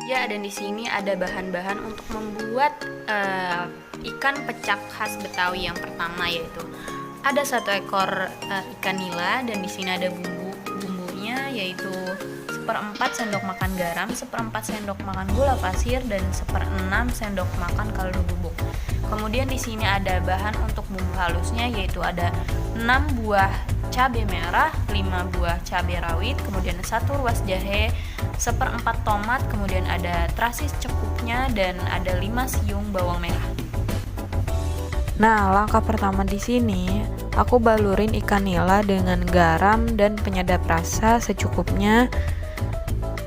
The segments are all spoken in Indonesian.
Ya, dan di sini ada bahan-bahan untuk membuat ikan pecak khas Betawi yang pertama, yaitu ada 1 ekor ikan nila, dan di sini ada bumbunya, yaitu 1/4 sendok makan garam, 1/4 sendok makan gula pasir, dan 1/6 sendok makan kaldu bubuk. Kemudian di sini ada bahan untuk bumbu halusnya, yaitu ada 6 buah cabai merah, 5 buah cabai rawit, kemudian 1 ruas jahe, 1/4 tomat, kemudian ada terasi secukupnya, dan ada 5 siung bawang merah. Nah, langkah pertama di sini, aku balurin ikan nila dengan garam dan penyedap rasa secukupnya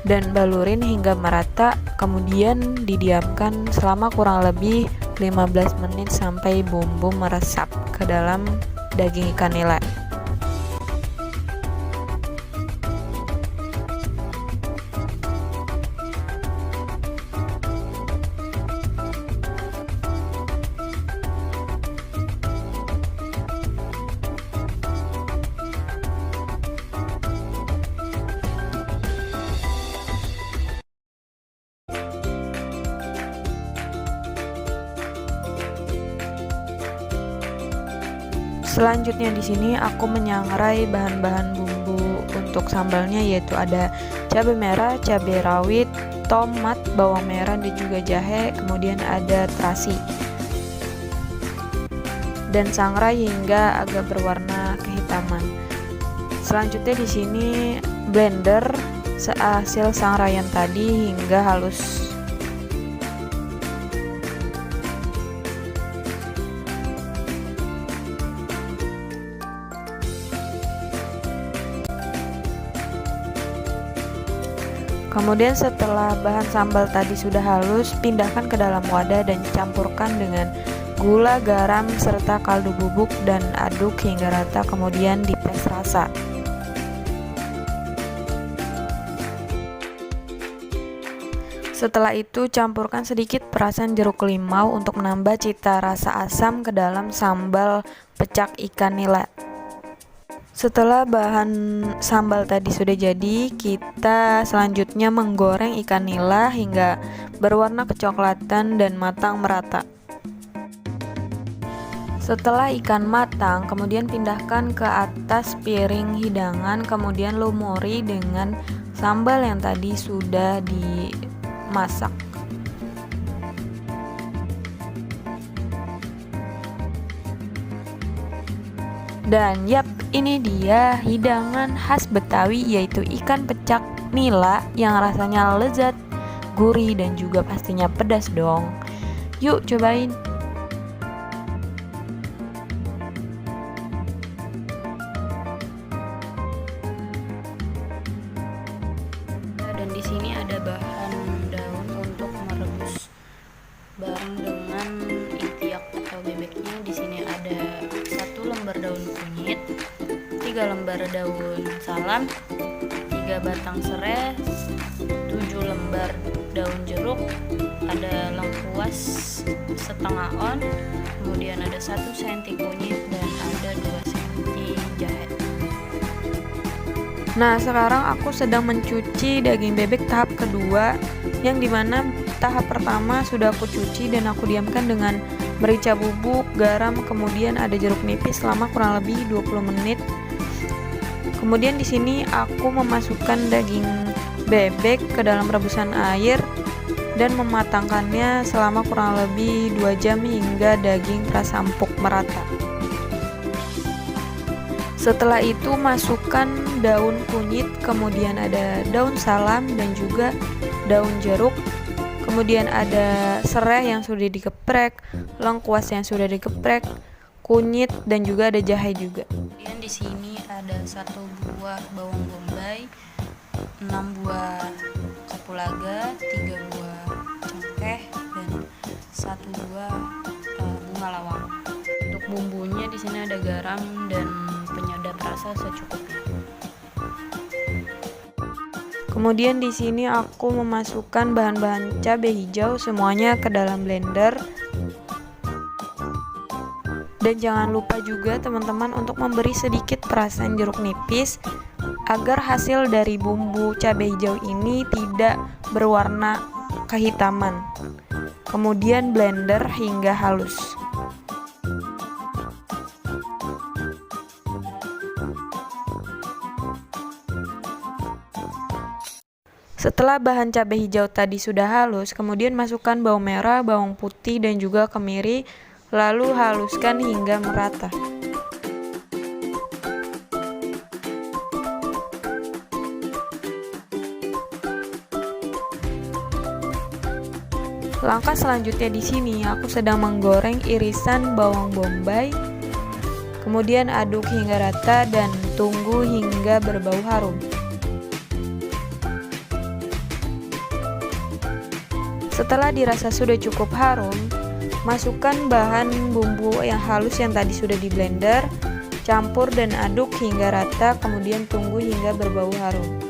dan balurin hingga merata, kemudian didiamkan selama kurang lebih 15 menit sampai bumbu meresap ke dalam daging ikan nila. Selanjutnya di sini aku menyangrai bahan-bahan bumbu untuk sambalnya, yaitu ada cabai merah, cabai rawit, tomat, bawang merah dan juga jahe, kemudian ada terasi. Dan sangrai hingga agak berwarna kehitaman. Selanjutnya di sini blender hasil sangraian tadi hingga halus. Kemudian setelah bahan sambal tadi sudah halus, pindahkan ke dalam wadah dan campurkan dengan gula, garam, serta kaldu bubuk dan aduk hingga rata, kemudian dipes rasa. Setelah itu campurkan sedikit perasan jeruk limau untuk menambah cita rasa asam ke dalam sambal pecak ikan nila. Setelah bahan sambal tadi sudah jadi, kita selanjutnya menggoreng ikan nila hingga berwarna kecoklatan dan matang merata. Setelah ikan matang, kemudian pindahkan ke atas piring hidangan, kemudian lumuri dengan sambal yang tadi sudah dimasak. Dan yap, ini dia hidangan khas Betawi, yaitu ikan pecak nila yang rasanya lezat, gurih, dan juga pastinya pedas dong. Yuk cobain. Dan di sini ada bahan daun untuk merebus bareng dengan ipiak atau bebeknya. Di sini ada 1 lembar daun kunyit, 3 lembar daun salam, 3 batang serai, 7 lembar daun jeruk, ada lengkuas setengah on, kemudian ada 1 senti kunyit, dan ada 2 senti jahe. Nah, sekarang aku sedang mencuci daging bebek tahap kedua, yang dimana tahap pertama sudah aku cuci dan aku diamkan dengan merica bubuk, garam, kemudian ada jeruk nipis selama kurang lebih 20 menit. Kemudian di sini aku memasukkan daging bebek ke dalam rebusan air dan mematangkannya selama kurang lebih 2 jam hingga daging terasa empuk merata. Setelah itu masukkan daun kunyit, kemudian ada daun salam dan juga daun jeruk. Kemudian ada serai yang sudah digeprek, lengkuas yang sudah digeprek, kunyit, dan juga ada jahe juga. Kemudian di sini ada 1 buah bawang bombay, 6 buah kapulaga, 3 buah cengkeh, dan 1 buah bunga lawang. Untuk bumbunya di sini ada garam dan penyedap rasa secukupnya. Kemudian di sini aku memasukkan bahan-bahan cabai hijau semuanya ke dalam blender. Dan jangan lupa juga teman-teman untuk memberi sedikit perasan jeruk nipis agar hasil dari bumbu cabai hijau ini tidak berwarna kehitaman. Kemudian blender hingga halus. Setelah bahan cabai hijau tadi sudah halus, kemudian masukkan bawang merah, bawang putih, dan juga kemiri, lalu haluskan hingga merata. Langkah selanjutnya di sini aku sedang menggoreng irisan bawang bombay. Kemudian aduk hingga rata dan tunggu hingga berbau harum. Setelah dirasa sudah cukup harum, masukkan bahan bumbu yang halus yang tadi sudah di blender, campur dan aduk hingga rata, kemudian tunggu hingga berbau harum.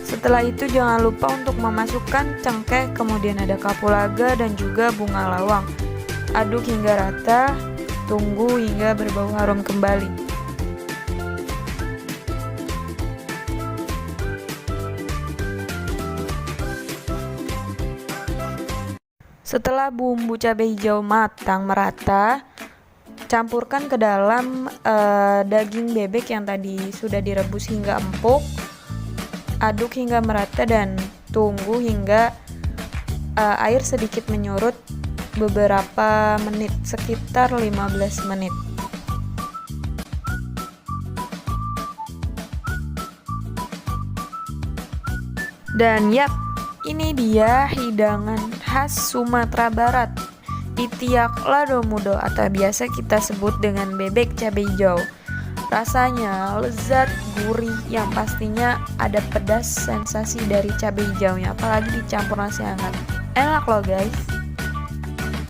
Setelah itu jangan lupa untuk memasukkan cengkeh, kemudian ada kapulaga dan juga bunga lawang. Aduk hingga rata, tunggu hingga berbau harum kembali. Setelah bumbu cabai hijau matang merata, campurkan ke dalam daging bebek yang tadi sudah direbus hingga empuk. Aduk hingga merata dan tunggu hingga air sedikit menyurut beberapa menit, sekitar 15 menit. Dan yap, ini dia hidangan khas Sumatera Barat, itiak lado mudo atau biasa kita sebut dengan bebek cabai hijau. Rasanya lezat, gurih, yang pastinya ada pedas sensasi dari cabai hijaunya, apalagi dicampur nasi hangat. Enak loh guys.